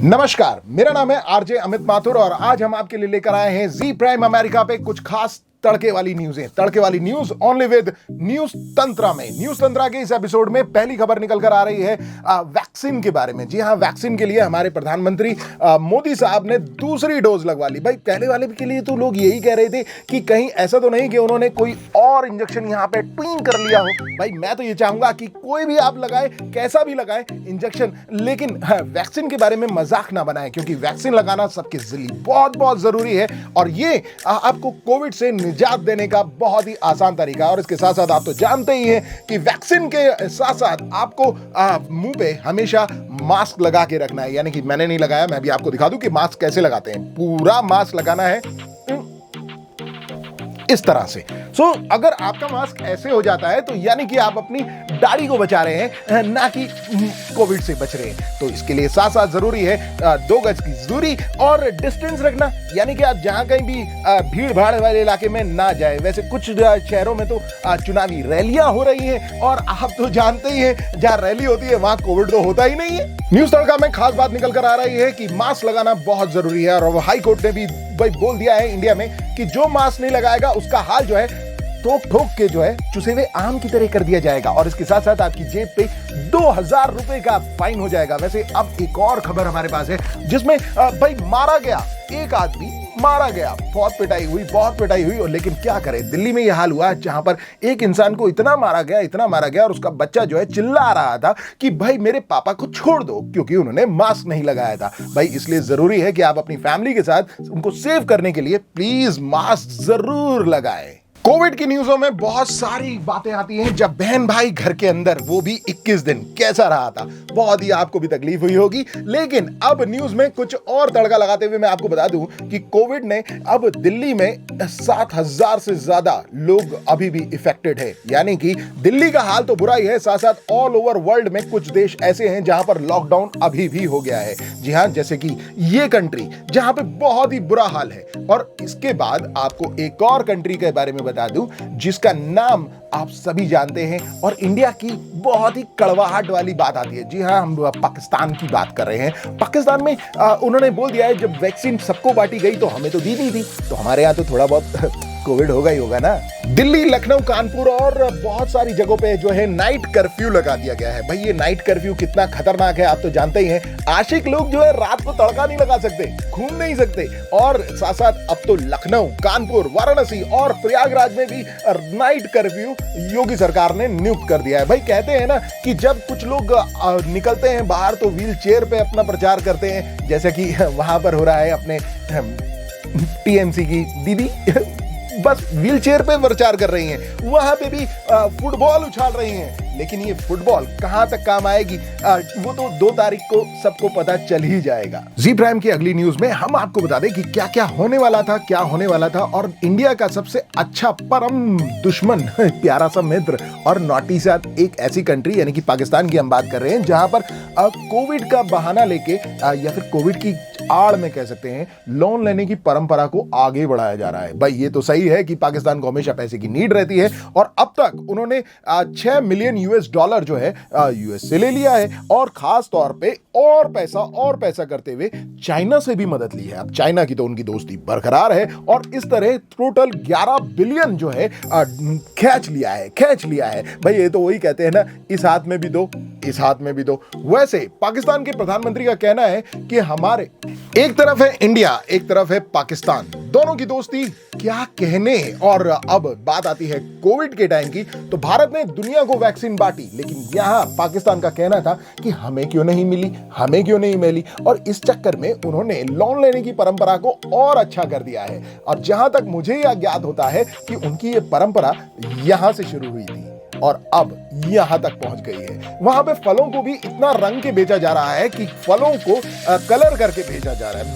नमस्कार, मेरा नाम है आरजे अमित माथुर और आज हम आपके लिए लेकर आए हैं जी प्राइम अमेरिका पे कुछ खास तड़के वाली news only with news tantra में। न्यूज तंत्रा के इस एपिसोड में पहली खबर निकल कर आ रही है वैक्सीन के बारे में। जी हां, वैक्सीन के लिए हमारे प्रधानमंत्री मोदी साहब ने दूसरी डोज लगवा ली। भाई पहले वाले के लिए तो लोग यही कह रहे थे कि कहीं ऐसा तो नहीं कि उन्होंने कोई और इंजेक्शन यहां पे ट्विन कर लिया हो। भाई मैं तो ये चाहूंगा कि कोई भी आप लगाए, कैसा भी लगाए इंजेक्शन, लेकिन वैक्सीन के बारे में मजाक ना बनाए, क्योंकि वैक्सीन लगाना सबके लिए बहुत बहुत जरूरी है और ये आपको कोविड से निजात देने का बहुत ही आसान तरीका है। और इसके साथ साथ आप तो जानते ही हैं कि वैक्सीन के साथ साथ आपको मुंह पे हमेशा मास्क लगा के रखना है। यानी कि मैंने नहीं लगाया, मैं भी आपको दिखा दूं कि मास्क कैसे लगाते हैं। पूरा मास्क लगाना है इस तरह से। अगर आपका मास्क ऐसे हो जाता है तो यानी कि आप अपनी दाढ़ी को बचा रहे हैं, ना कि कोविड से बच रहे हैं। तो इसके लिए साथ साथ जरूरी है 2 गज की दूरी और डिस्टेंस रखना। यानी कि आप जहां कहीं भी भीड़ भाड़ वाले इलाके में ना जाए। वैसे कुछ शहरों में तो चुनावी रैलियां हो रही हैं और आप तो जानते ही हैं जहां रैली होती है वहां कोविड तो होता ही नहीं है। न्यूज तड़का में खास बात निकल कर आ रही है कि मास्क लगाना बहुत जरूरी है और हाई कोर्ट ने भी भाई बोल दिया है इंडिया में कि जो मास्क नहीं लगाएगा उसका हाल जो है ठोक ठोक के जो है चुसे हुए आम की तरह कर दिया जाएगा और इसके साथ साथ आपकी जेब पे 2000 रुपए का फाइन हो जाएगा। वैसे अब एक और खबर हमारे पास है जिसमें भाई मारा गया एक आदमी, मारा गया, बहुत पिटाई हुई और लेकिन क्या करें, दिल्ली में यह हाल हुआ जहां पर एक इंसान को इतना मारा गया और उसका बच्चा जो है चिल्ला रहा था कि भाई मेरे पापा को छोड़ दो, क्योंकि उन्होंने मास्क नहीं लगाया था। भाई इसलिए जरूरी है कि आप अपनी फैमिली के साथ उनको सेव करने के लिए प्लीज मास्क जरूर लगाएं। कोविड की न्यूज़ों में बहुत सारी बातें आती हैं। जब बहन भाई घर के अंदर, वो भी 21 दिन, कैसा रहा था, बहुत ही आपको भी तकलीफ हुई होगी। लेकिन अब न्यूज़ में कुछ और तड़का लगाते हुए मैं आपको बता दूं कि कोविड ने अब दिल्ली में 7,000 से ज्यादा लोग अभी भी इफेक्टेड है। यानी कि दिल्ली का हाल तो बुरा ही है, साथ साथ ऑल ओवर वर्ल्ड में कुछ देश ऐसे हैं जहां पर लॉकडाउन अभी भी हो गया है। जी हां, जैसे कि ये कंट्री जहां पे बहुत ही बुरा हाल है। और इसके बाद आपको एक और कंट्री के बारे में बता दूं जिसका नाम आप सभी जानते हैं और इंडिया की बहुत ही कड़वाहट वाली बात आती है। जी हां, हम पाकिस्तान की बात कर रहे हैं। पाकिस्तान में उन्होंने बोल दिया है जब वैक्सीन सबको बांटी गई तो हमें तो दी नहीं थी, तो हमारे यहां तो थोड़ा बहुत कोविड होगा ही होगा ना। दिल्ली, लखनऊ, कानपुर और बहुत सारी जगहों पे जो है नाइट कर्फ्यू लगा दिया गया है। भाई ये नाइट कर्फ्यू कितना खतरनाक है आप तो जानते ही हैं। आशिक लोग जो है रात को तड़का नहीं लगा सकते, घूम नहीं सकते। और साथ साथ अब तो लखनऊ, कानपुर, वाराणसी और प्रयागराज में भी नाइट कर्फ्यू योगी सरकार ने नियुक्त कर दिया है। भाई कहते हैं ना कि जब कुछ लोग निकलते हैं बाहर तो व्हील चेयर पे अपना प्रचार करते हैं, जैसे कि वहां पर हो रहा है अपने टीएमसी की दीदी बस व्हील चेयर पे प्रचार कर रही हैं, वहां पे भी फुटबॉल उछाल रही हैं। लेकिन ये फुटबॉल कहां तक काम आएगी वो तो 2 तारीख को सबको पता चल ही जाएगा। जी प्राइम की अगली न्यूज में हम आपको बता दें कि क्या क्या होने वाला था और इंडिया का सबसे अच्छा परम दुश्मन, प्यारा सा मित्र और नॉटी सा एक ऐसी कंट्री यानी कि पाकिस्तान की हम बात कर रहे हैं जहां पर कोविड का बहाना लेके या फिर कोविड की आड़ में कह सकते हैं लोन लेने की परंपरा को आगे बढ़ाया जा रहा है। भाई ये तो सही है कि पाकिस्तान को हमेशा पैसे की नीड रहती है और अब तक उन्होंने 6 मिलियन यूएस डॉलर जो है यूएस से ले लिया है और खास तौर पे और पैसा करते हुए चाइना से भी मदद ली है। अब चाइना की तो उनकी दोस्ती बरकरार है और इस तरह टोटल 11 बिलियन जो है खींच लिया है। भाई ये तो वही कहते हैं ना, इस हाथ में भी दो, इस हाथ में भी दो। वैसे पाकिस्तान के प्रधानमंत्री का कहना है कि हमारे एक तरफ है इंडिया, एक तरफ है पाकिस्तान, दोनों की दोस्ती क्या कहने। और अब बात आती है कोविड के टाइम की, तो भारत ने दुनिया को वैक्सीन बांटी, लेकिन यहां पाकिस्तान का कहना था कि हमें क्यों नहीं मिली और इस चक्कर में उन्होंने लोन लेने की परंपरा को और अच्छा कर दिया है। और जहां तक मुझे यह ज्ञात होता है कि उनकी ये परंपरा यहां से शुरू हुई थी और अब यहां तक पहुंच गई है। वहां पे फलों को भी इतना रंग के बेचा जा रहा है कि फलों को कलर करके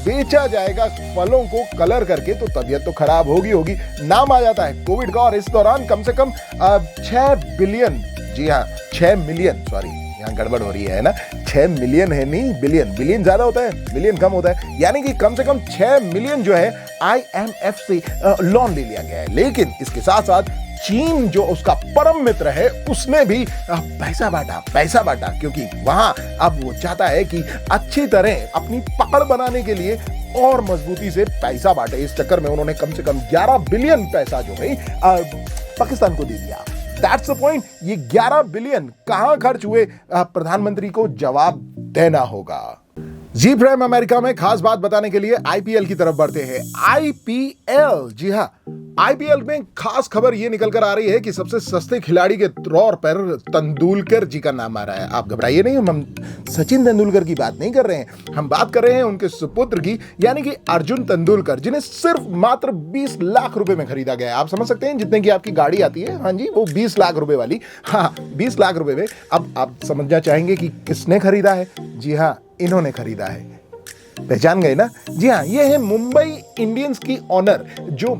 बेचा जाएगा फलों को कलर करके, तो तबीयत तो खराब होगी। नाम आ जाता है कोविड का और इस दौरान कम से कम 6 बिलियन, जी हाँ 6 मिलियन, सॉरी यहाँ गड़बड़ हो रही है ना, 6 मिलियन है नहीं बिलियन ज्यादा होता है, मिलियन कम होता है। यानी कि कम से कम 6 मिलियन जो है IMF से लोन ले लिया गया है। लेकिन इसके साथ साथ चीन जो उसका परम मित्र है उसने भी पैसा बांटा क्योंकि वहां अब वो चाहता है कि अच्छी तरह अपनी पकड़ बनाने के लिए और मजबूती से पैसा बांटे। इस चक्कर में उन्होंने कम से कम 11 बिलियन पैसा जो है पाकिस्तान को दे दिया। That's the point. ये 11 बिलियन कहां खर्च हुए, प्रधानमंत्री को जवाब देना होगा। जी प्राइम अमेरिका में खास बात बताने के लिए आईपीएल की तरफ बढ़ते हैं। आईपीएल, जी हां, आईपीएल में खास खबर ये निकल कर आ रही है कि सबसे सस्ते खिलाड़ी के तौर पर तेंदुलकर जी का नाम आ रहा है। आप घबराइए नहीं, हम सचिन तेंदुलकर की बात नहीं कर रहे हैं, हम बात कर रहे हैं उनके सुपुत्र की, यानी कि अर्जुन तेंदुलकर, जिन्हें सिर्फ मात्र 20 लाख रुपए में खरीदा गया है। आप समझ सकते हैं जितने की आपकी गाड़ी आती है, हाँ जी, वो 20 लाख रुपए वाली, हाँ 20 लाख रुपए में। अब आप समझना चाहेंगे कि किसने खरीदा है? जी हाँ, इन्होंने खरीदा है। पहचान गए ना? जी हाँ, ये है मुंबई इंडियंस की ऑनर, जो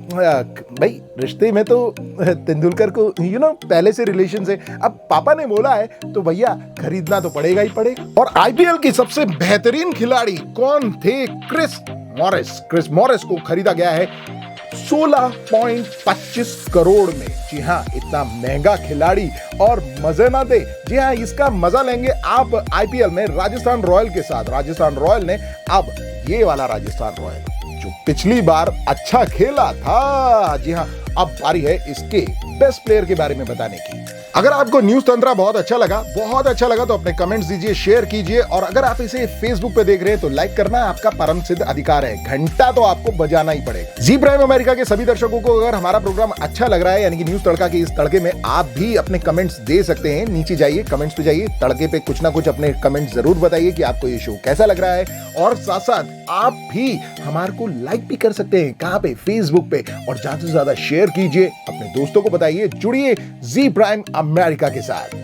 भाई रिश्ते में तो तेंदुलकर को पहले से रिलेशन से, अब पापा ने बोला है तो भैया खरीदना तो पड़ेगा ही पड़ेगा। और आईपीएल की सबसे बेहतरीन खिलाड़ी कौन थे? क्रिस मॉरिस को खरीदा गया है 16.25 करोड़ में। जी हाँ, इतना महंगा खिलाड़ी और मजे ना दे। जी हाँ, इसका मजा लेंगे आप आईपीएल में राजस्थान रॉयल के साथ। राजस्थान रॉयल ने अब ये वाला राजस्थान रॉयल जो पिछली बार अच्छा खेला था, जी हाँ, अब बारी है इसके बेस्ट प्लेयर के बारे में बताने की। अगर आपको न्यूज तंत्रा बहुत अच्छा लगा तो अपने कमेंट्स दीजिए, शेयर कीजिए, और अगर आप इसे फेसबुक पे देख रहे हैं तो लाइक करना आपका परम सिद्ध अधिकार है, घंटा तो आपको बजाना ही पड़ेगा। जी प्राइम अमेरिका के सभी दर्शकों को अगर हमारा प्रोग्राम अच्छा लग रहा है, यानी कि न्यूज तड़का के इस तड़के में आप भी अपने कमेंट्स दे सकते हैं। नीचे जाइए, कमेंट्स पे जाइए, तड़के पे कुछ ना कुछ अपने कमेंट जरूर बताइए कि आपको ये शो कैसा लग रहा है, और साथ साथ आप भी हमारे को लाइक भी कर सकते हैं। कहां पे? फेसबुक पे। और ज्यादा से ज्यादा शेयर कीजिए, अपने दोस्तों को बताइए, जुड़िए जी प्राइम अमेरिका के साथ।